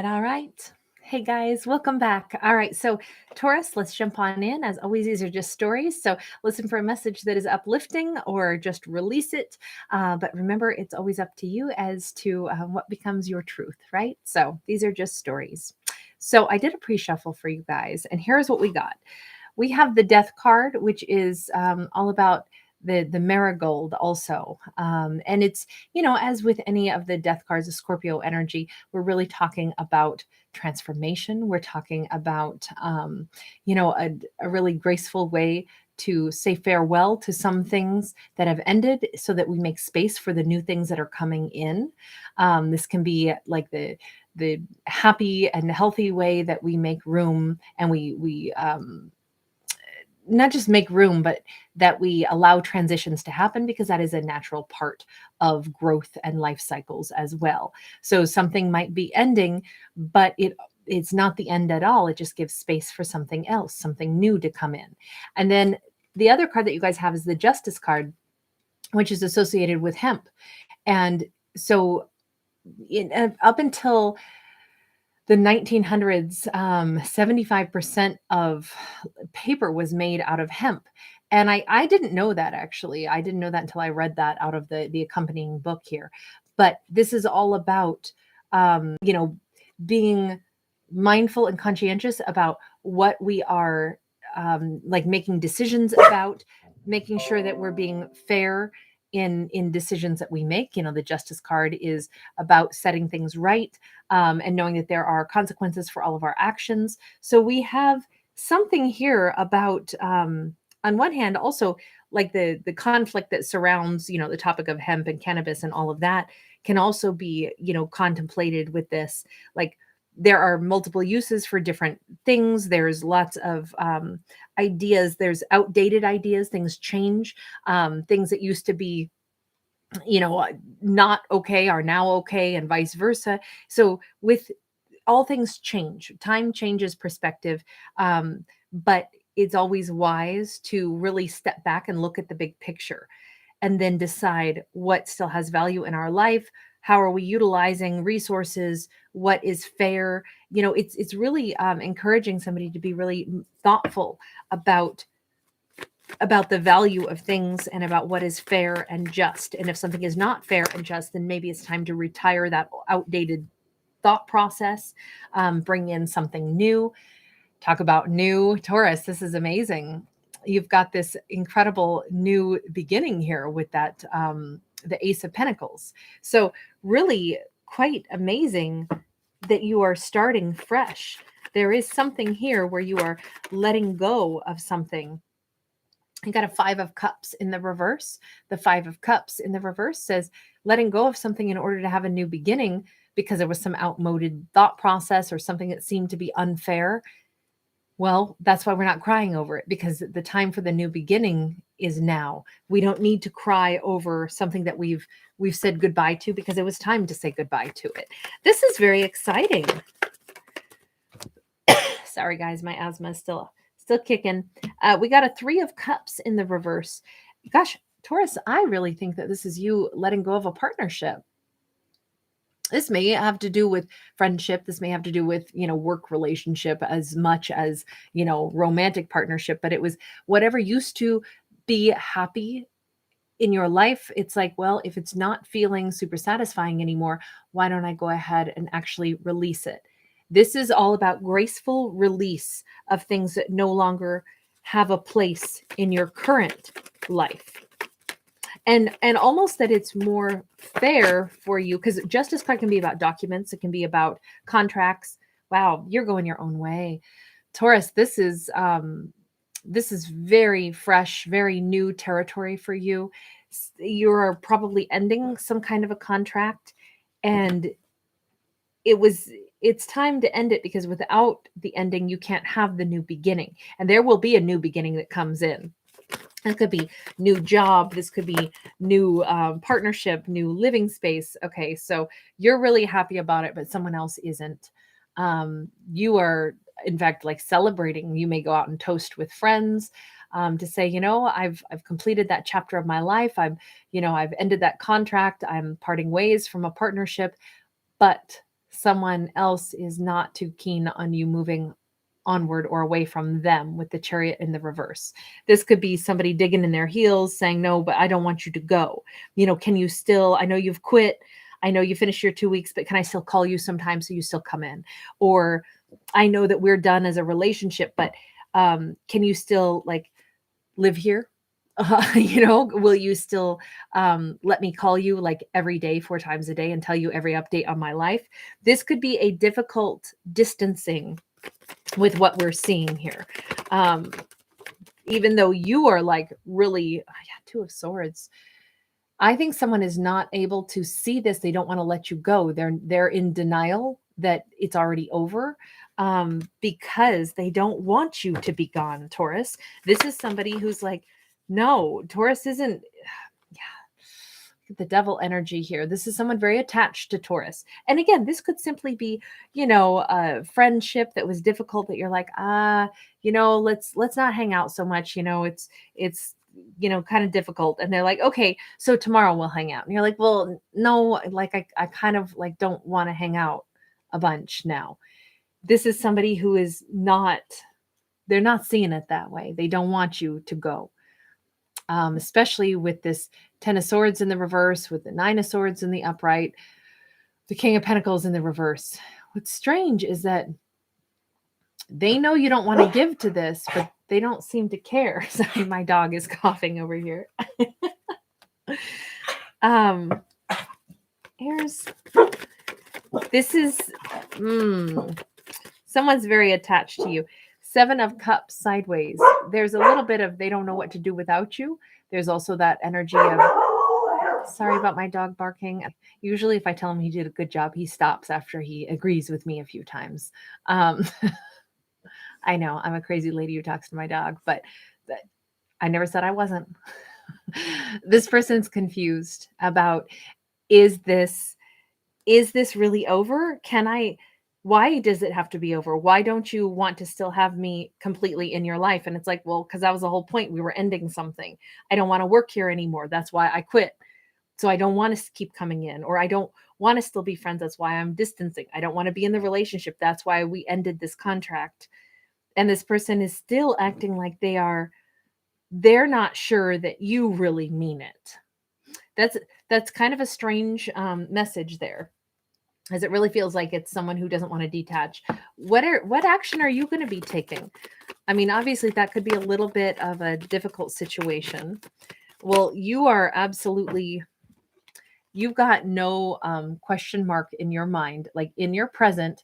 All right. Hey guys, welcome back. All right, so Taurus, let's jump on in. As always, these are just stories. So listen for a message that is uplifting or just release it. But remember, it's always up to you as to what becomes your truth, right? So these are just stories. So I did a pre shuffle for you guys, and here's what we got. We have the Death card, which is all about the marigold also, and it's, as with any of the death cards, the Scorpio energy, we're really talking about transformation. We're talking about a really graceful way to say farewell to some things that have ended so that we make space for the new things that are coming in. This can be like the happy and healthy way that we make room, and we not just make room, but that we allow transitions to happen, because that is a natural part of growth and life cycles as well. So something might be ending, but it's not the end at all. It just gives space for something else, something new to come in. And then the other card that you guys have is the Justice card, which is associated with hemp. And so up until the 1900s, 75% of paper was made out of hemp. And I didn't know that, actually. I didn't know that until I read that out of the accompanying book here. But this is all about, being mindful and conscientious about what we are like making decisions about, making sure that we're being fair in decisions that we make. The Justice card is about setting things right, and knowing that there are consequences for all of our actions. So we have something here about, on one hand, also like the conflict that surrounds, the topic of hemp and cannabis and all of that can also be, contemplated with this. Like, there are multiple uses for different things. There's lots of ideas. There's outdated ideas. Things change. Things that used to be, not okay are now okay, and vice versa. So with all things change, time changes perspective, but it's always wise to really step back and look at the big picture, and then decide what still has value in our life. How are we utilizing resources? What is fair? It's really encouraging somebody to be really thoughtful about the value of things and about what is fair and just. And if something is not fair and just, then maybe it's time to retire that outdated thought process, bring in something new. Talk about new, Taurus. This is amazing. You've got this incredible new beginning here with that, the Ace of Pentacles. So really quite amazing that you are starting fresh. There is something here where you are letting go of something. You got a Five of Cups in the reverse. The Five of Cups in the reverse says letting go of something in order to have a new beginning, because there was some outmoded thought process or something that seemed to be unfair. Well, that's why we're not crying over it, because the time for the new beginning is now. We don't need to cry over something that we've said goodbye to, because it was time to say goodbye to it. This is very exciting. Sorry, guys, my asthma is still kicking. We got a Three of Cups in the reverse. Gosh, Taurus, I really think that this is you letting go of a partnership. This may have to do with friendship. This may have to do with, work relationship as much as, romantic partnership. But it was whatever used to be happy in your life. It's like, well, if it's not feeling super satisfying anymore, why don't I go ahead and actually release it? This is all about graceful release of things that no longer have a place in your current life. And almost that it's more fair for you, because Justice card can be about documents. It can be about contracts. Wow, you're going your own way. Taurus, this is very fresh, very new territory for you. You're probably ending some kind of a contract, and it's time to end it, because without the ending, you can't have the new beginning. And there will be a new beginning that comes in. It could be new job. This could be new partnership, new living space. Okay, so you're really happy about it, but someone else isn't. You are, in fact, like celebrating. You may go out and toast with friends to say, I've completed that chapter of my life. I've ended that contract. I'm parting ways from a partnership, but someone else is not too keen on you moving onward or away from them with the Chariot in the reverse. This could be somebody digging in their heels saying, no, but I don't want you to go. Can you still, I know you've quit. I know you finished your 2 weeks, but can I still call you sometime so you still come in? Or I know that we're done as a relationship, but can you still like live here? Will you still let me call you like every day, 4 times a day, and tell you every update on my life? This could be a difficult distancing with what we're seeing here. Even though you are like really, yeah, 2 of Swords. I think someone is not able to see this. They don't want to let you go. They're in denial that it's already over, because they don't want you to be gone, Taurus. This is somebody who's like, no, Taurus isn't. Yeah, the devil energy here. This is someone very attached to Taurus. And again, this could simply be, a friendship that was difficult that you're like, let's not hang out so much. It's kind of difficult. And they're like, okay, so tomorrow we'll hang out. And you're like, well, no, like I kind of like don't want to hang out a bunch now. This is somebody who is not, they're not seeing it that way. They don't want you to go. Especially with this 10 of Swords in the reverse, with the 9 of Swords in the upright, the King of Pentacles in the reverse. What's strange is that they know you don't want to give to this, but they don't seem to care. Sorry, my dog is coughing over here. This is, someone's very attached to you. 7 of Cups sideways. There's a little bit of they don't know what to do without you. There's also that energy of, sorry about my dog barking. Usually if I tell him he did a good job, he stops after he agrees with me a few times. I know I'm a crazy lady who talks to my dog, but I never said I wasn't. This person's confused about, is this really over? Why does it have to be over? Why don't you want to still have me completely in your life? And it's like, well, because that was the whole point. We were ending something. I don't want to work here anymore. That's why I quit. So I don't want to keep coming in, or I don't want to still be friends. That's why I'm distancing. I don't want to be in the relationship. That's why we ended this contract. And this person is still acting like they're not sure that you really mean it. That's kind of a strange message there, as it really feels like it's someone who doesn't want to detach. What action are you going to be taking? I mean, obviously that could be a little bit of a difficult situation. Well, you are absolutely, you've got no question mark in your mind, like in your present.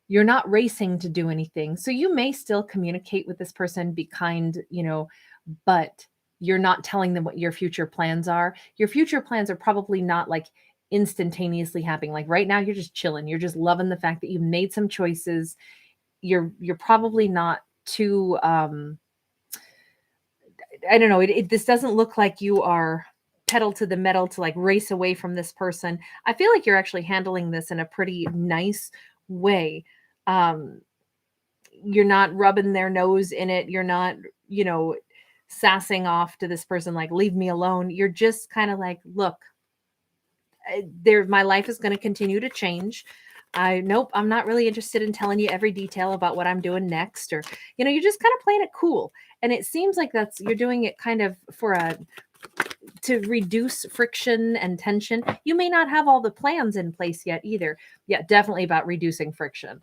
You're not racing to do anything. So you may still communicate with this person, be kind, but you're not telling them what your future plans are. Your future plans are probably not like instantaneously happening. Like right now, you're just chilling. You're just loving the fact that you've made some choices. You're probably not too, I don't know. This doesn't look like you are pedal to the metal to like race away from this person. I feel like you're actually handling this in a pretty nice way. You're not rubbing their nose in it. You're not, sassing off to this person, like, leave me alone. You're just kind of like, look, my life is going to continue to change. Nope, I'm not really interested in telling you every detail about what I'm doing next, or, you're just kind of playing it cool. And it seems like you're doing it kind of to reduce friction and tension. You may not have all the plans in place yet either. Yeah, definitely about reducing friction.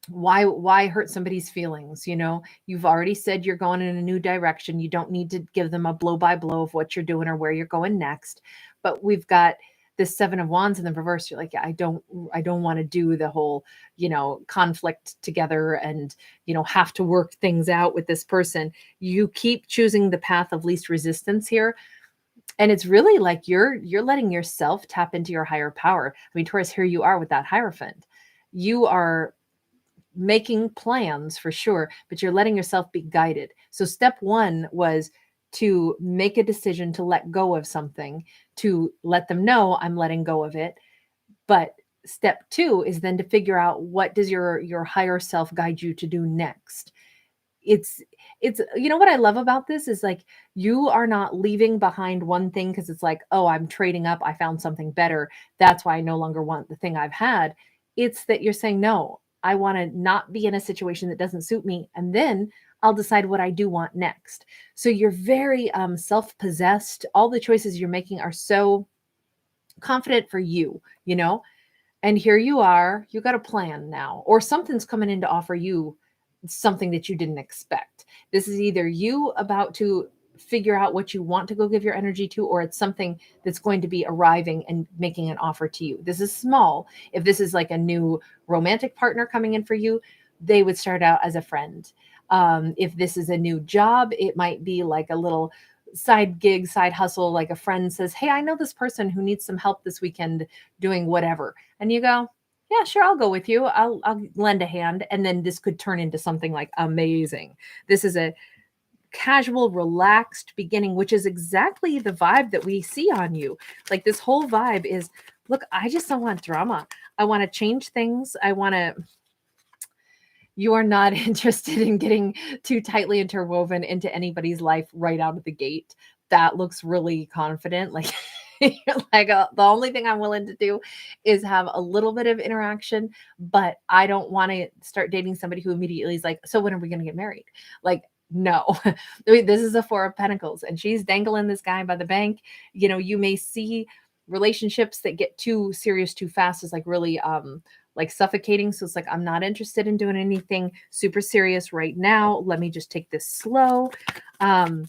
Why hurt somebody's feelings? You've already said you're going in a new direction. You don't need to give them a blow by blow of what you're doing or where you're going next. But we've got this 7 of Wands in the reverse. You're like, yeah, I don't want to do the whole, conflict together and, have to work things out with this person. You keep choosing the path of least resistance here. And it's really like you're letting yourself tap into your higher power. I mean, Taurus, here you are with that Hierophant. You are making plans for sure, but you're letting yourself be guided. So step 1 was to make a decision to let go of something, to let them know I'm letting go of it. But step 2 is then to figure out, what does your higher self guide you to do next? it's you know what I love about this is like you are not leaving behind one thing because it's like, oh, I'm trading up, I found something better, that's why I no longer want the thing I've had. It's that you're saying, no, I want to not be in a situation that doesn't suit me, and then I'll decide what I do want next. So you're very self-possessed. All the choices you're making are so confident for you, you know? And here you are, you got a plan now, or something's coming in to offer you something that you didn't expect. This is either you about to figure out what you want to go give your energy to, or it's something that's going to be arriving and making an offer to you. This is small. If this is like a new romantic partner coming in for you, they would start out as a friend. If this is a new job, it might be like a little side gig, side hustle, like a friend says, hey, I know this person who needs some help this weekend doing whatever. And you go, yeah, sure, I'll go with you. I'll lend a hand. And then this could turn into something like amazing. This is a casual, relaxed beginning, which is exactly the vibe that we see on you. Like this whole vibe is, look, I just don't want drama. I want to change things. You are not interested in getting too tightly interwoven into anybody's life right out of the gate. That looks really confident. Like, you're like, the only thing I'm willing to do is have a little bit of interaction, but I don't want to start dating somebody who immediately is like, so when are we going to get married? Like, no. I mean, this is a Four of Pentacles and she's dangling this guy by the bank. You know, you may see relationships that get too serious too fast is like really like suffocating. So it's like, I'm not interested in doing anything super serious right now. Let me just take this slow. And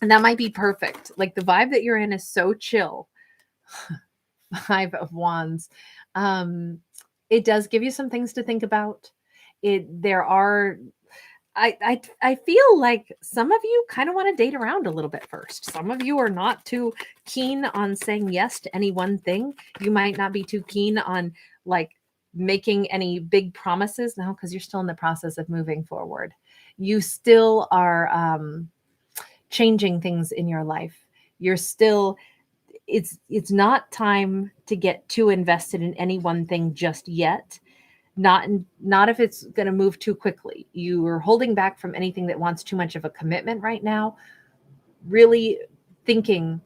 that might be perfect. Like the vibe that you're in is so chill. Five of Wands. It does give you some things to think about. I feel like some of you kind of want to date around a little bit first. Some of you are not too keen on saying yes to any one thing. You might not be too keen on like making any big promises now because you're still in the process of moving forward. You still are changing things in your life. You're still it's not time to get too invested in any one thing just yet. Not if it's going to move too quickly. You are holding back from anything that wants too much of a commitment right now. Really thinking,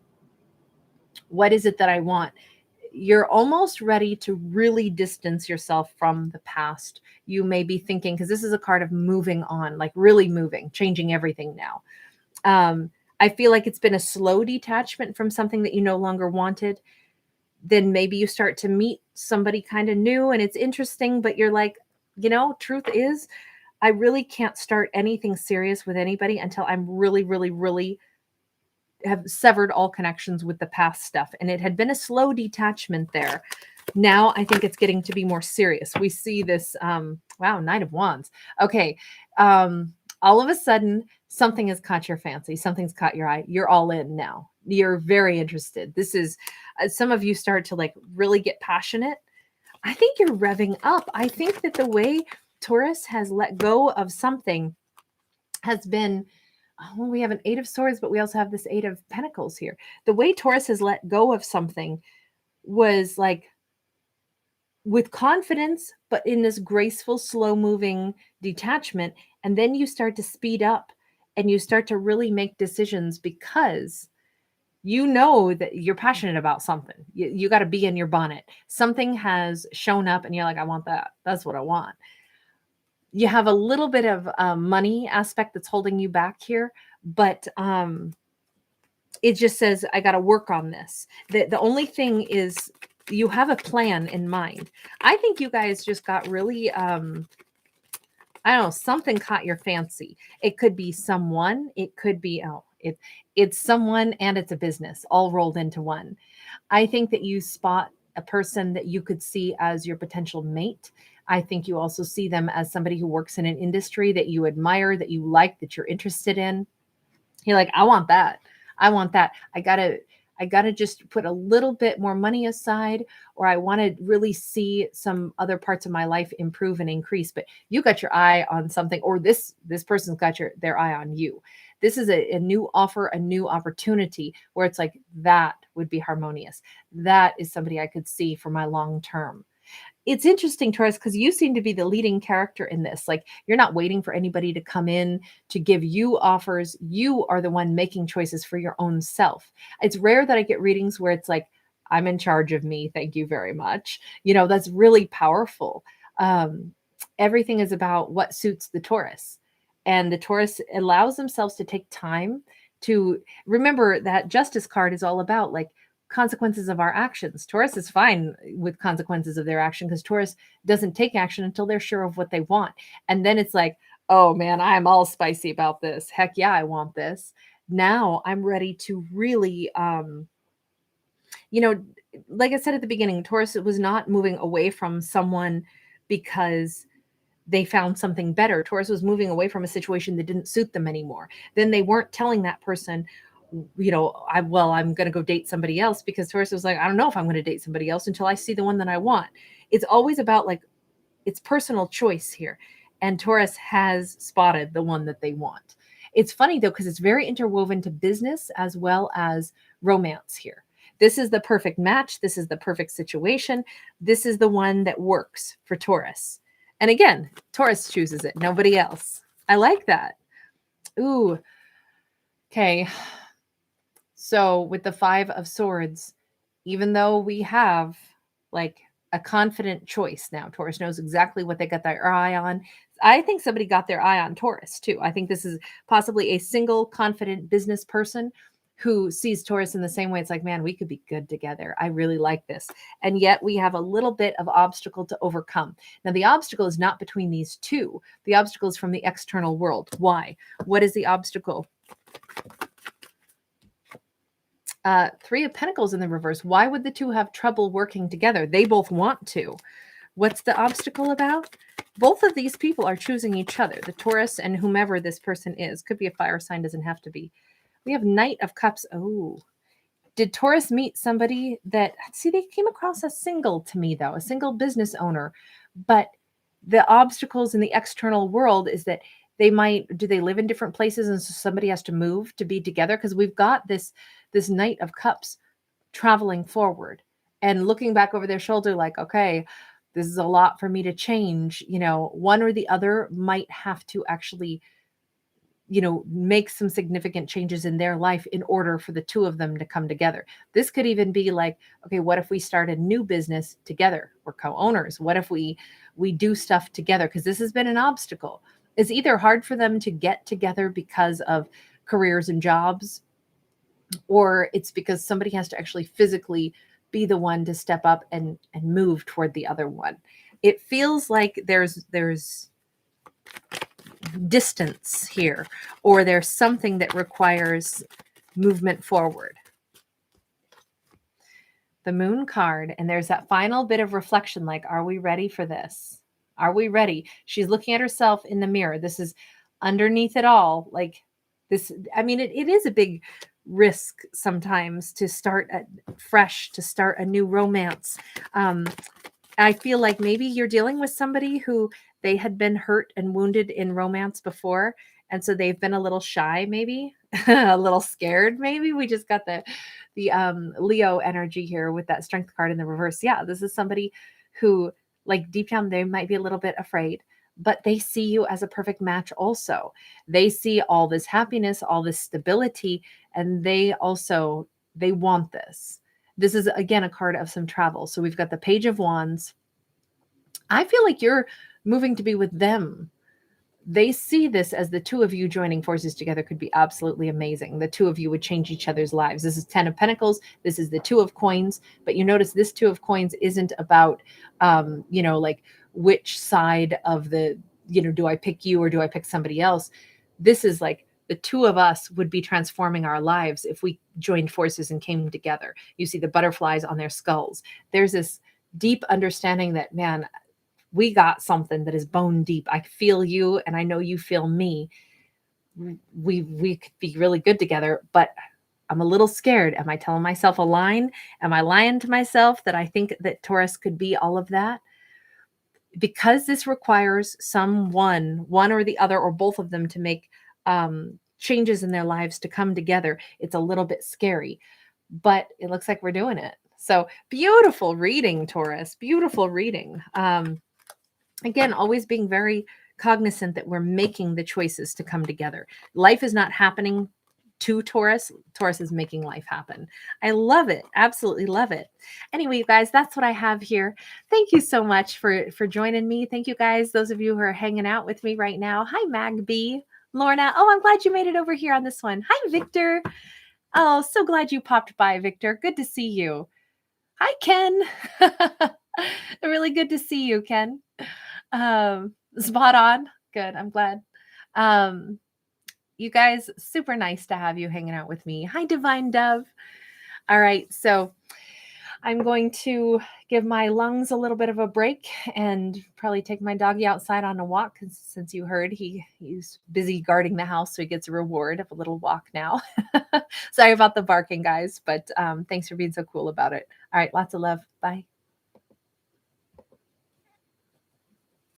what is it that I want? You're almost ready to really distance yourself from the past. You may be thinking, because this is a card of moving on, like really moving, changing everything now. I feel like it's been a slow detachment from something that you no longer wanted. Then maybe you start to meet somebody kind of new and it's interesting, but you're like, you know, truth is, I really can't start anything serious with anybody until I'm really, really, really have severed all connections with the past stuff. And it had been a slow detachment there. Now I think it's getting to be more serious. We see this, wow, Knight of Wands. Okay. All of a sudden, something has caught your fancy. Something's caught your eye. You're all in now. You're very interested. This is, some of you start to like really get passionate. I think you're revving up. I think that the way Taurus has let go of something has been, well, we have an Eight of Swords, but we also have this Eight of Pentacles here. The way Taurus has let go of something was like with confidence, but in this graceful, slow moving detachment. And then you start to speed up and you start to really make decisions because you know that you're passionate about something. You got to be in your bonnet. Something has shown up and you're like, I want that. That's what I want. You have a little bit of money aspect that's holding you back here, but it just says, I got to work on this. The only thing is you have a plan in mind. I think you guys just got really, I don't know, something caught your fancy. It could be someone, it could be, it's someone and it's a business all rolled into one. I think that you spot a person that you could see as your potential mate. I think you also see them as somebody who works in an industry that you admire, that you like, that you're interested in. You're like, I want that. I want that. I gotta just put a little bit more money aside, or I want to really see some other parts of my life improve and increase. But you got your eye on something, or this person's got their eye on you. This is a new offer, a new opportunity where it's like, that would be harmonious. That is somebody I could see for my long term. it's interesting, Taurus, because you seem to be the leading character in this. Like, you're not waiting for anybody to come in to give you offers. You are the one making choices for your own self. It's rare that I get readings where it's like, I'm in charge of me. Thank you very much. That's really powerful. Everything is about what suits the Taurus. And the Taurus allows themselves to take time to remember that Justice card is all about like consequences of our actions. Taurus is fine with consequences of their action because Taurus doesn't take action until they're sure of what they want. And then it's like, oh man, I'm all spicy about this. Heck yeah, I want this. Now I'm ready to really, like I said at the beginning, Taurus was not moving away from someone because they found something better. Taurus was moving away from a situation that didn't suit them anymore. Then they weren't telling that person, I'm going to go date somebody else, because Taurus was like, I don't know if I'm going to date somebody else until I see the one that I want. It's always about like, it's personal choice here. And Taurus has spotted the one that they want. It's funny though, because it's very interwoven to business as well as romance here. This is the perfect match. This is the perfect situation. This is the one that works for Taurus. And again, Taurus chooses it, nobody else. I like that. Ooh. Okay. So with the 5 of Swords, even though we have like a confident choice now, Taurus knows exactly what they got their eye on. I think somebody got their eye on Taurus too. I think this is possibly a single confident business person who sees Taurus in the same way. It's like, man, we could be good together. I really like this. And yet we have a little bit of obstacle to overcome. Now, the obstacle is not between these two. The obstacle is from the external world. Why? What is the obstacle? 3 of Pentacles in the reverse. Why would the two have trouble working together? They both want to. What's the obstacle about? Both of these people are choosing each other, the Taurus and whomever this person is. Could be a fire sign, doesn't have to be. We have Knight of Cups. Oh, did Taurus meet somebody that, see, they came across as single to me though, a single business owner. But the obstacles in the external world is that do they live in different places and so somebody has to move to be together? Because we've got this Knight of Cups traveling forward and looking back over their shoulder like, okay, this is a lot for me to change. One or the other might have to actually, make some significant changes in their life in order for the two of them to come together. This could even be like, okay, what if we start a new business together? We're co-owners. What if we do stuff together? Because this has been an obstacle. It's either hard for them to get together because of careers and jobs, or it's because somebody has to actually physically be the one to step up and move toward the other one. It feels like there's distance here, or there's something that requires movement forward. The Moon card, and there's that final bit of reflection, like, are we ready for this? Are we ready? She's looking at herself in the mirror. This is underneath it all. Like this, I mean, it is a big risk sometimes to start fresh, to start a new romance. I feel like maybe you're dealing with somebody who they had been hurt and wounded in romance before. And so they've been a little shy, maybe a little scared. Maybe we just got the Leo energy here with that Strength card in the reverse. Yeah, this is somebody who, like, deep down, they might be a little bit afraid, but they see you as a perfect match also. They see all this happiness, all this stability, and they want this. This is, again, a card of some travel. So we've got the Page of Wands. I feel like you're moving to be with them. They see this as the two of you joining forces together could be absolutely amazing. The two of you would change each other's lives. This is 10 of Pentacles. This is the 2 of Coins. But you notice this 2 of Coins isn't about, like which side of the, do I pick you or do I pick somebody else? This is like the two of us would be transforming our lives if we joined forces and came together. You see the butterflies on their skulls. There's this deep understanding that, man, we got something that is bone deep. I feel you and I know you feel me. We could be really good together, but I'm a little scared. Am I telling myself a lie? Am I lying to myself that I think that Taurus could be all of that? Because this requires one or the other or both of them to make changes in their lives to come together. It's a little bit scary, but it looks like we're doing it. So beautiful reading, Taurus. Beautiful reading. Again, always being very cognizant that we're making the choices to come together. Life is not happening to Taurus. Taurus is making life happen. I love it. Absolutely love it. Anyway, you guys, that's what I have here. Thank you so much for joining me. Thank you guys, those of you who are hanging out with me right now. Hi, Magby. Lorna. Oh, I'm glad you made it over here on this one. Hi, Victor. Oh, so glad you popped by, Victor. Good to see you. Hi, Ken. Really good to see you, Ken. Spot on. Good. I'm glad. You guys, super nice to have you hanging out with me. Hi, Divine Dove. All right. So I'm going to give my lungs a little bit of a break and probably take my doggy outside on a walk, because since you heard, he's busy guarding the house, so he gets a reward of a little walk now. Sorry about the barking, guys, but thanks for being so cool about it. All right. Lots of love. Bye.